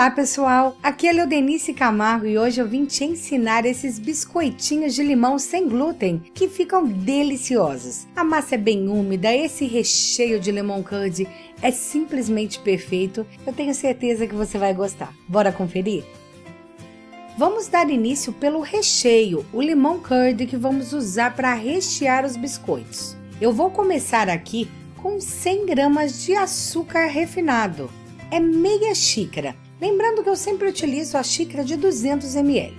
Olá pessoal, aqui é Leodenice Camargo e hoje eu vim te ensinar esses biscoitinhos de limão sem glúten que ficam deliciosos. A massa é bem úmida, esse recheio de lemon curd é simplesmente perfeito, eu tenho certeza que você vai gostar. Bora conferir? Vamos dar início pelo recheio, o lemon curd que vamos usar para rechear os biscoitos. Eu vou começar aqui com 100 gramas de açúcar refinado. É meia xícara, lembrando que eu sempre utilizo a xícara de 200 ml.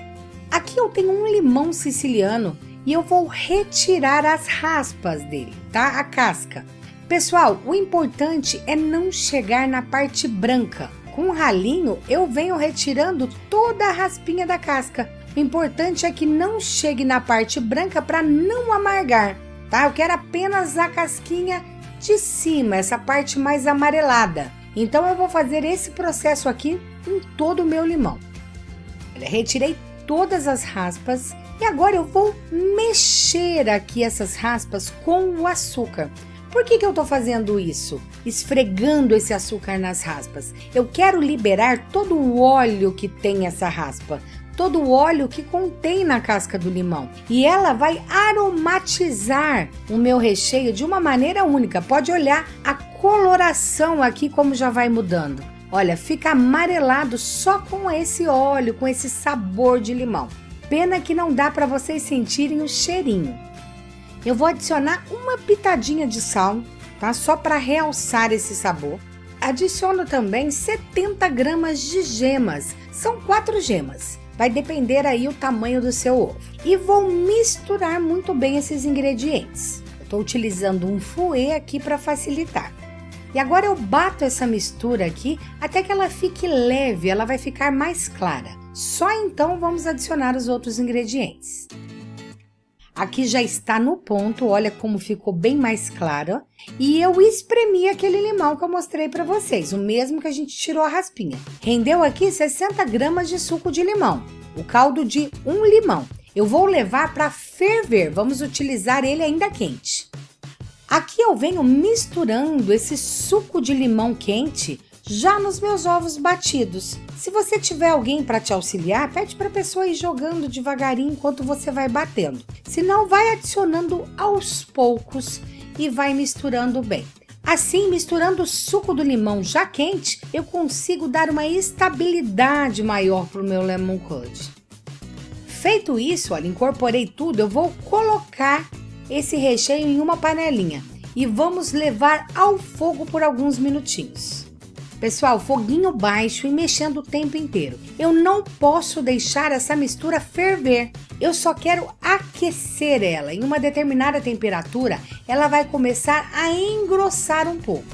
Aqui eu tenho um limão siciliano e eu vou retirar as raspas dele, tá? A casca. Pessoal, o importante é não chegar na parte branca. Com um ralinho eu venho retirando toda a raspinha da casca. O importante é que não chegue na parte branca para não amargar, tá? Eu quero apenas a casquinha de cima, essa parte mais amarelada. Então eu vou fazer esse processo aqui em todo o meu limão. Retirei todas as raspas e agora eu vou mexer aqui essas raspas com o açúcar. Por que eu tô fazendo isso? Esfregando esse açúcar nas raspas. Eu quero liberar todo o óleo que tem essa raspa, todo o óleo que contém na casca do limão. E ela vai aromatizar o meu recheio de uma maneira única. Pode olhar a coloração aqui como já vai mudando. Olha, fica amarelado só com esse óleo, com esse sabor de limão. Pena que não dá para vocês sentirem o cheirinho. Eu vou adicionar uma pitadinha de sal, tá? Só para realçar esse sabor. Adiciono também 70 gramas de gemas. São 4 gemas. Vai depender aí o tamanho do seu ovo. E vou misturar muito bem esses ingredientes. Eu estou utilizando um fouet aqui para facilitar. E agora eu bato essa mistura aqui até que ela fique leve, ela vai ficar mais clara. Só então vamos adicionar os outros ingredientes. Aqui já está no ponto, olha como ficou bem mais claro. E eu espremi aquele limão que eu mostrei para vocês, o mesmo que a gente tirou a raspinha. Rendeu aqui 60 gramas de suco de limão, o caldo de um limão. Eu vou levar para ferver, vamos utilizar ele ainda quente. Aqui eu venho misturando esse suco de limão quente já nos meus ovos batidos. Se você tiver alguém para te auxiliar, pede para a pessoa ir jogando devagarinho enquanto você vai batendo. Se não, vai adicionando aos poucos e vai misturando bem. Assim, misturando o suco do limão já quente, eu consigo dar uma estabilidade maior para o meu lemon curd. Feito isso, olha, incorporei tudo, eu vou colocar esse recheio em uma panelinha e vamos levar ao fogo por alguns minutinhos. Pessoal, foguinho baixo e mexendo o tempo inteiro. Eu não posso deixar essa mistura ferver. Eu só quero aquecer ela. Em uma determinada temperatura, ela vai começar a engrossar um pouco.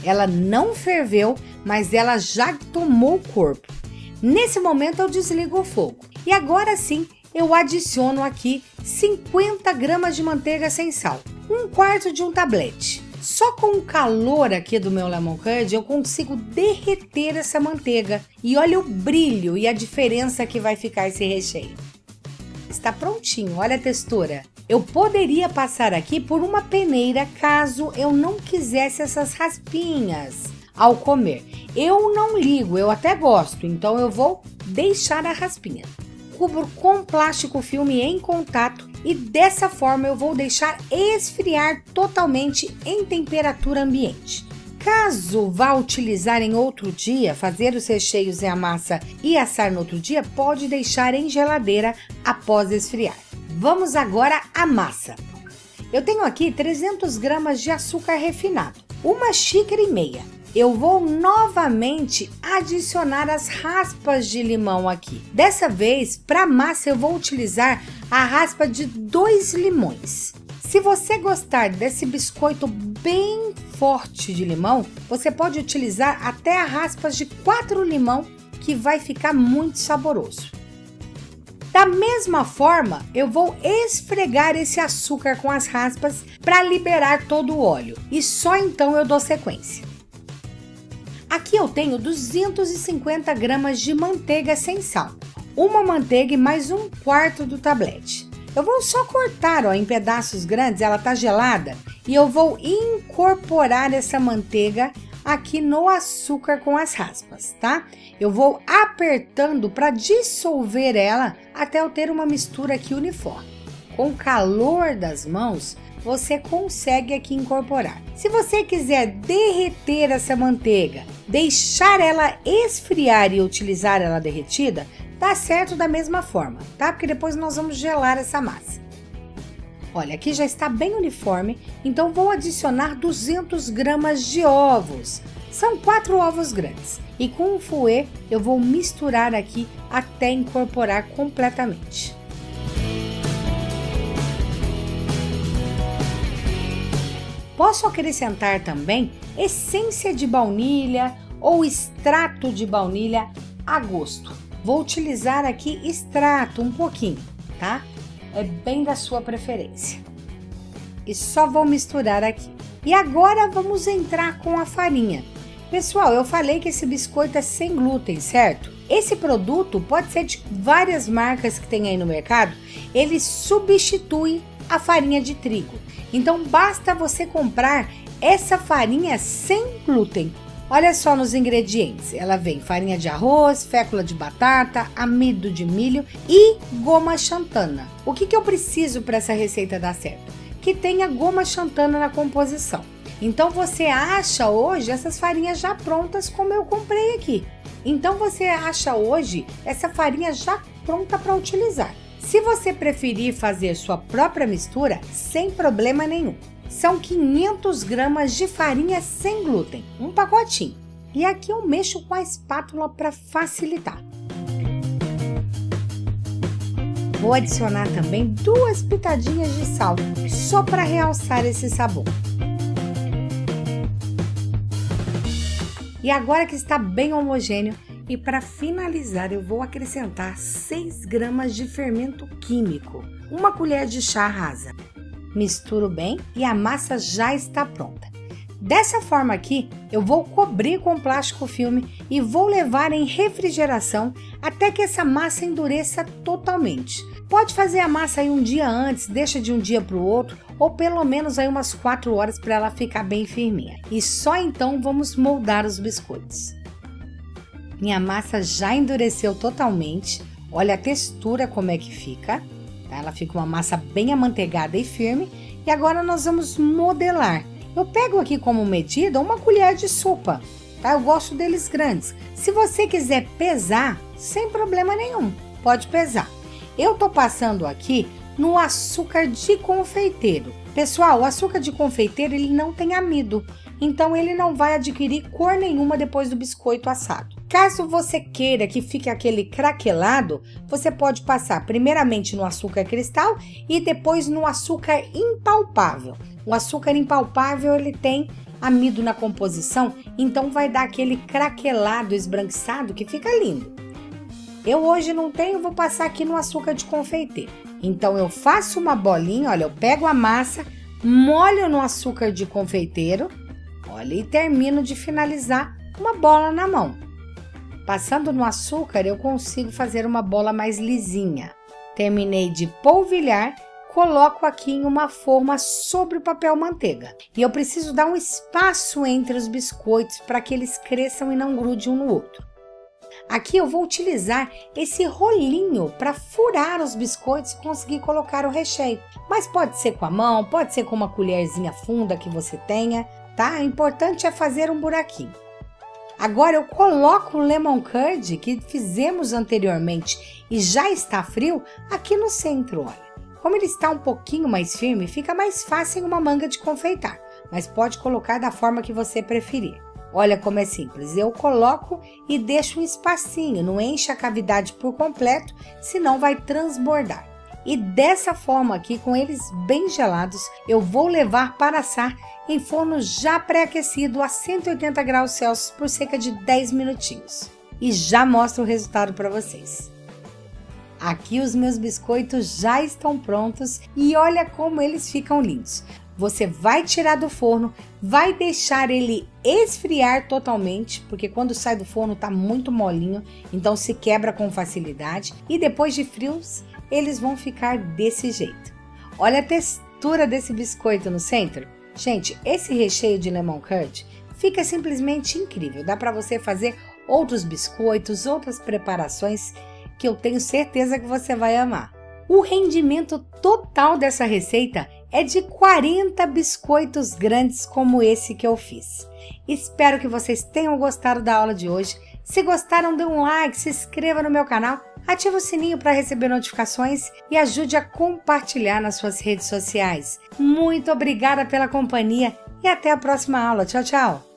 Ela não ferveu, mas ela já tomou corpo. Nesse momento eu desligo o fogo. E agora sim, eu adiciono aqui 50 gramas de manteiga sem sal. 1/4 de um tablete. Só com o calor aqui do meu lemon curd eu consigo derreter essa manteiga. E olha o brilho e a diferença que vai ficar esse recheio. Está prontinho, olha a textura. Eu poderia passar aqui por uma peneira caso eu não quisesse essas raspinhas ao comer. Eu não ligo, eu até gosto, então eu vou deixar a raspinha. Cubro com plástico filme em contato e dessa forma eu vou deixar esfriar totalmente em temperatura ambiente. Caso vá utilizar em outro dia, fazer os recheios e a massa e assar no outro dia, pode deixar em geladeira após esfriar. Vamos agora à massa. Eu tenho aqui 300 gramas de açúcar refinado, 1,5 xícaras. Eu vou novamente adicionar as raspas de limão aqui. Dessa vez, para massa, eu vou utilizar a raspa de 2 limões. Se você gostar desse biscoito bem forte de limão, você pode utilizar até a raspas de 4 limão, que vai ficar muito saboroso. Da mesma forma, eu vou esfregar esse açúcar com as raspas para liberar todo o óleo. E só então eu dou sequência. Aqui eu tenho 250 gramas de manteiga sem sal, uma manteiga e mais 1/4 do tablete. Eu vou só cortar, ó, em pedaços grandes, ela tá gelada, e eu vou incorporar essa manteiga aqui no açúcar com as raspas, tá? Eu vou apertando para dissolver ela até eu ter uma mistura aqui uniforme. Com o calor das mãos, você consegue aqui incorporar. Se você quiser derreter essa manteiga, deixar ela esfriar e utilizar ela derretida, dá certo da mesma forma, tá? Porque depois nós vamos gelar essa massa. Olha, aqui já está bem uniforme, então vou adicionar 200 gramas de ovos. São 4 ovos grandes. E com o fouet eu vou misturar aqui até incorporar completamente. Posso acrescentar também essência de baunilha ou extrato de baunilha a gosto. Vou utilizar aqui extrato um pouquinho, tá? É bem da sua preferência. E só vou misturar aqui. E agora vamos entrar com a farinha. Pessoal, eu falei que esse biscoito é sem glúten, certo? Esse produto pode ser de várias marcas que tem aí no mercado. Ele substitui a farinha de trigo. Então basta você comprar essa farinha sem glúten. Olha só nos ingredientes, ela vem farinha de arroz, fécula de batata, amido de milho e goma xantana. O que eu preciso para essa receita dar certo? Que tenha goma xantana na composição. Então você acha hoje essas farinhas já prontas como eu comprei aqui. Então você acha hoje essa farinha já pronta para utilizar. Se você preferir fazer sua própria mistura, sem problema nenhum. São 500 gramas de farinha sem glúten, um pacotinho. E aqui eu mexo com a espátula para facilitar. Vou adicionar também 2 pitadinhas de sal, só para realçar esse sabor. E agora que está bem homogêneo, e para finalizar eu vou acrescentar 6 gramas de fermento químico, uma colher de chá rasa. Misturo bem e a massa já está pronta. Dessa forma aqui, eu vou cobrir com plástico filme e vou levar em refrigeração até que essa massa endureça totalmente. Pode fazer a massa aí um dia antes, deixa de um dia para o outro, ou pelo menos aí umas 4 horas para ela ficar bem firminha. E só então vamos moldar os biscoitos. Minha massa já endureceu totalmente, olha a textura como é que fica. Ela fica uma massa bem amanteigada e firme. E agora nós vamos modelar. Eu pego aqui como medida uma colher de sopa, tá? Eu gosto deles grandes. Se você quiser pesar, sem problema nenhum, pode pesar. Eu tô passando aqui no açúcar de confeiteiro. Pessoal, o açúcar de confeiteiro ele não tem amido, então ele não vai adquirir cor nenhuma depois do biscoito assado. Caso você queira que fique aquele craquelado, você pode passar primeiramente no açúcar cristal e depois no açúcar impalpável. O açúcar impalpável ele tem amido na composição, então vai dar aquele craquelado esbranquiçado que fica lindo. Eu hoje não tenho, vou passar aqui no açúcar de confeiteiro. Então eu faço uma bolinha, olha, eu pego a massa, molho no açúcar de confeiteiro, olha, e termino de finalizar uma bola na mão. Passando no açúcar, eu consigo fazer uma bola mais lisinha. Terminei de polvilhar, coloco aqui em uma forma sobre o papel manteiga. E eu preciso dar um espaço entre os biscoitos para que eles cresçam e não grudem um no outro. Aqui eu vou utilizar esse rolinho para furar os biscoitos e conseguir colocar o recheio. Mas pode ser com a mão, pode ser com uma colherzinha funda que você tenha, tá? O importante é fazer um buraquinho. Agora eu coloco o lemon curd que fizemos anteriormente e já está frio aqui no centro, olha. Como ele está um pouquinho mais firme, fica mais fácil em uma manga de confeitar, mas pode colocar da forma que você preferir. Olha como é simples, eu coloco e deixo um espacinho, não enche a cavidade por completo, senão vai transbordar. E dessa forma aqui, com eles bem gelados, eu vou levar para assar em forno já pré-aquecido a 180 graus Celsius por cerca de 10 minutinhos. E já mostro o resultado para vocês. Aqui os meus biscoitos já estão prontos e olha como eles ficam lindos. Você vai tirar do forno, vai deixar ele esfriar totalmente, porque quando sai do forno tá muito molinho, então se quebra com facilidade. E depois de frios, eles vão ficar desse jeito. Olha a textura desse biscoito no centro. Gente, esse recheio de lemon curd fica simplesmente incrível. Dá para você fazer outros biscoitos, outras preparações que eu tenho certeza que você vai amar. O rendimento total dessa receita é de 40 biscoitos grandes como esse que eu fiz. Espero que vocês tenham gostado da aula de hoje. Se gostaram, dê um like, se inscreva no meu canal, ative o sininho para receber notificações e ajude a compartilhar nas suas redes sociais. Muito obrigada pela companhia e até a próxima aula. Tchau, tchau!